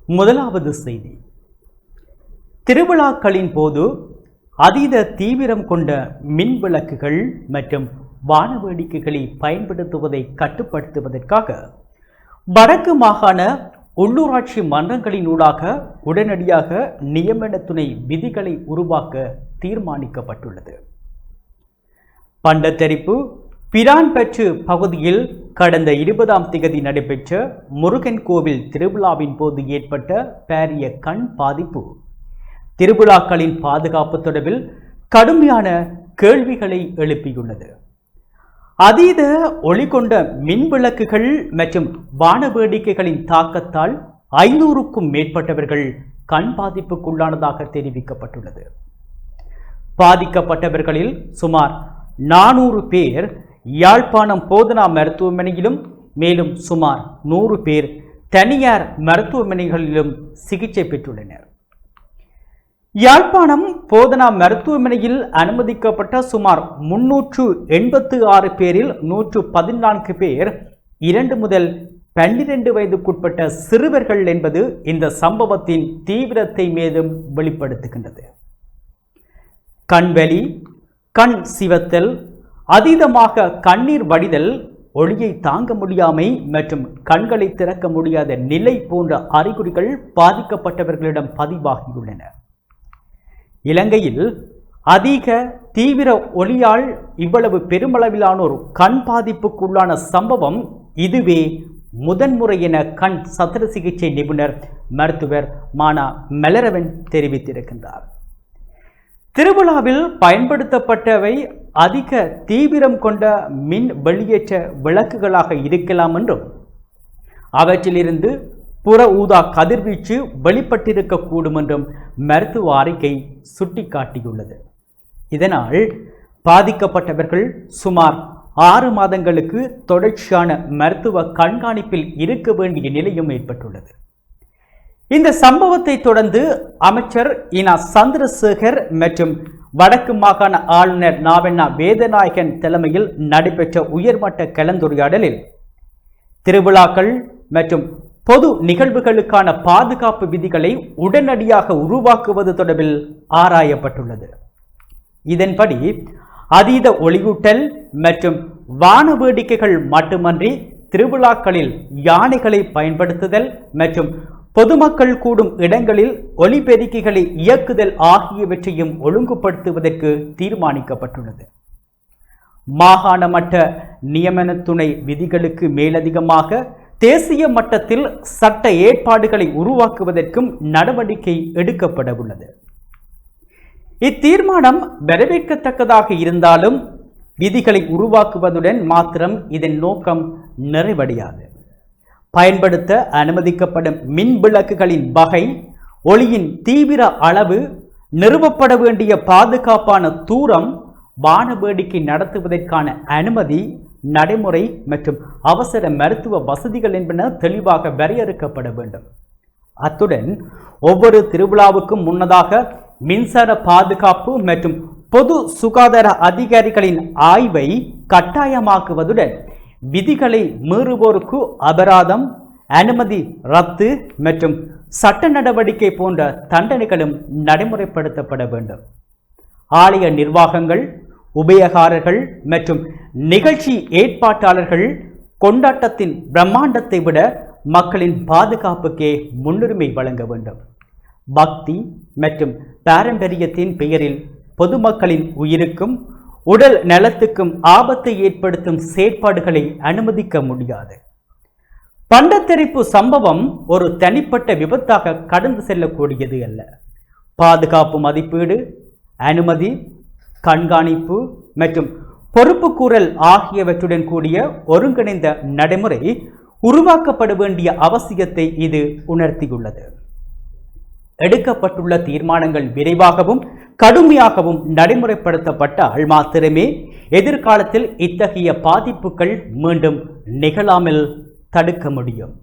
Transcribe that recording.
முதலாவது செய்தி. திருவிழாக்களின் போது அதீத தீவிரம் கொண்ட மின் விளக்குகள் மற்றும் வான வேடிக்கைகளை பயன்படுத்துவதை கட்டுப்படுத்துவதற்காக வடக்கு மாகாண உள்ளூராட்சி மன்றங்களினூடாக உடனடியாக நியமன துணை விதிகளை உருவாக்க தீர்மானிக்கப்பட்டுள்ளது. பண்டத்தரிப்பு பிரான்பற்று பகுதியில் கடந்த 20ஆம் தேதி நடைபெற்ற முருகன் கோவில் திருவிழாவின் போது ஏற்பட்ட பாரிய கண் பாதிப்பு திருவிழாக்களின் பாதுகாப்பு தொடர்பில் கடுமையான கேள்விகளை எழுப்பியுள்ளது. அதீத ஒளி கொண்ட மின் விளக்குகள் மற்றும் வான வேடிக்கைகளின் தாக்கத்தால் 500க்கும் மேற்பட்டவர்கள் கண் பாதிப்புக்குள்ளானதாக தெரிவிக்கப்பட்டுள்ளது. பாதிக்கப்பட்டவர்களில் சுமார் 400 பேர் யாழ்ப்பாணம் போதனா மருத்துவமனையிலும் மேலும் சுமார் 100 பேர் தனியார் மருத்துவமனைகளிலும் சிகிச்சை பெற்றுள்ளனர். யாழ்ப்பாணம் போதனா மருத்துவமனையில் அனுமதிக்கப்பட்ட சுமார் 386 பேரில் 114 பேர் 2 முதல் 12 வயதுக்குட்பட்ட சிறுவர்கள் என்பது இந்த சம்பவத்தின் தீவிரத்தை மேலும் வெளிப்படுத்துகின்றது. கண்வலி, கண் சிவத்தல், அதீதமாக கண்ணீர் வடிதல், ஒளியை தாங்க முடியாமை மற்றும் கண்களை திறக்க முடியாத நிலை போன்ற அறிகுறிகள் பாதிக்கப்பட்டவர்களிடம் பதிவாகியுள்ளன. இலங்கையில் அதிக தீவிர ஒளியால் இவ்வளவு பெருமளவிலானோர் கண் பாதிப்புக்குள்ளான சம்பவம் இதுவே முதன்முறை என கண் சத்திர சிகிச்சை நிபுணர் மருத்துவர் மானா மெலரவன் தெரிவித்திருக்கின்றார். திருவிழாவில் பயன்படுத்தப்பட்டவை அதிக தீவிரம் கொண்ட மின் வெளியேற்ற விளக்குகளாக இருக்கலாம் என்றும் அவற்றிலிருந்து புற ஊதா கதிர்வீச்சு வெளிப்பட்டிருக்கக்கூடும் என்றும் மருத்துவ அறிக்கை சுட்டிக்காட்டியுள்ளது. இதனால் பாதிக்கப்பட்டவர்கள் சுமார் 6 மாதங்களுக்கு தொடர்ச்சியான மருத்துவ கண்காணிப்பில் இருக்க வேண்டிய நிலையும் ஏற்பட்டுள்ளது. இந்த சம்பவத்தை தொடர்ந்து அமைச்சர் இனா சந்திரசேகர் மற்றும் வடக்கு மாகாண ஆளுநர் நாவண்ணா வேதநாயகன் தலைமையில் நடைபெற்ற உயர்மட்ட கலந்துரையாடலில் திருவிழாக்கள் மற்றும் பொது நிகழ்வுகளுக்கான பாதுகாப்பு விதிகளை உடனடியாக உருவாக்குவது தொடர்பில் ஆராயப்பட்டுள்ளது. இதன்படி அதீத ஒளியூட்டல் மற்றும் வான வேடிக்கைகள் மட்டுமன்றி திருவிழாக்களில் யானைகளை பயன்படுத்துதல் மற்றும் பொதுமக்கள் கூடும் இடங்களில் ஒலிபெருக்கிகளை இயக்குதல் ஆகியவற்றையும் ஒழுங்குபடுத்துவதற்கு தீர்மானிக்கப்பட்டுள்ளது. மாகாண மட்ட நியமன துணை விதிகளுக்கு மேலதிகமாக தேசிய மட்டத்தில் சட்ட ஏற்பாடுகளை உருவாக்குவதற்கும் நடவடிக்கை எடுக்கப்பட உள்ளது. இத்தீர்மானம் வரவேற்கத்தக்கதாக இருந்தாலும் விதிகளை உருவாக்குவதுடன் மாத்திரம் இதன் நோக்கம் நிறைவடையாது. பயன்படுத்த அனுமதிக்கப்படும் மின் விளக்குகளின் வகை, ஒளியின் தீவிர அளவு, நிறுவப்பட வேண்டிய பாதுகாப்பான தூரம், வான வேடிக்கை நடத்துவதற்கான அனுமதி, நடைமுறை மற்றும் அவசர மருத்துவ வசதிகள் என்பன தெளிவாக வரையறுக்கப்பட வேண்டும். அத்துடன் ஒவ்வொரு திருவிழாவுக்கும் முன்னதாக மின்சார பாதுகாப்பு மற்றும் பொது சுகாதார அதிகாரிகளின் ஆய்வை கட்டாயமாக்குவதுடன் விதிகளை மீறுவோருக்கு அபராதம், அனுமதி ரத்து மற்றும் சட்ட நடவடிக்கை போன்ற தண்டனைகளும் நடைமுறைப்படுத்தப்பட வேண்டும். ஆலய நிர்வாகங்கள், உபயகாரர்கள் மற்றும் நிகழ்ச்சி ஏற்பாட்டாளர்கள் கொண்டாட்டத்தின் பிரம்மாண்டத்தை விட மக்களின் பாதுகாப்புக்கே முன்னுரிமை வழங்க வேண்டும். பக்தி மற்றும் பாரம்பரியத்தின் பெயரில் பொதுமக்களின் உயிருக்கும் உடல் நலத்துக்கும் ஆபத்தை ஏற்படுத்தும் செயற்பாடுகளை அனுமதிக்க முடியாது. பண்டத்தரிப்பு சம்பவம் ஒரு தனிப்பட்ட விபத்தாக கடந்து செல்லக்கூடியது அல்ல. பாதுகாப்பு மதிப்பீடு, அனுமதி, கண்காணிப்பு மற்றும் பொறுப்புக்கூறல் ஆகியவற்றுடன் கூடிய ஒருங்கிணைந்த நடைமுறை உருவாக்கப்பட வேண்டிய அவசியத்தை இது உணர்த்தியுள்ளது. எடுக்கப்பட்டுள்ள தீர்மானங்கள் விரைவாகவும் கடுமையாகவும் நடைமுறைப்படுத்தப்பட்டால் மாத்திரமே எதிர்காலத்தில் இத்தகைய பாதிப்புகள் மீண்டும் நிகழாமல் தடுக்க முடியும்.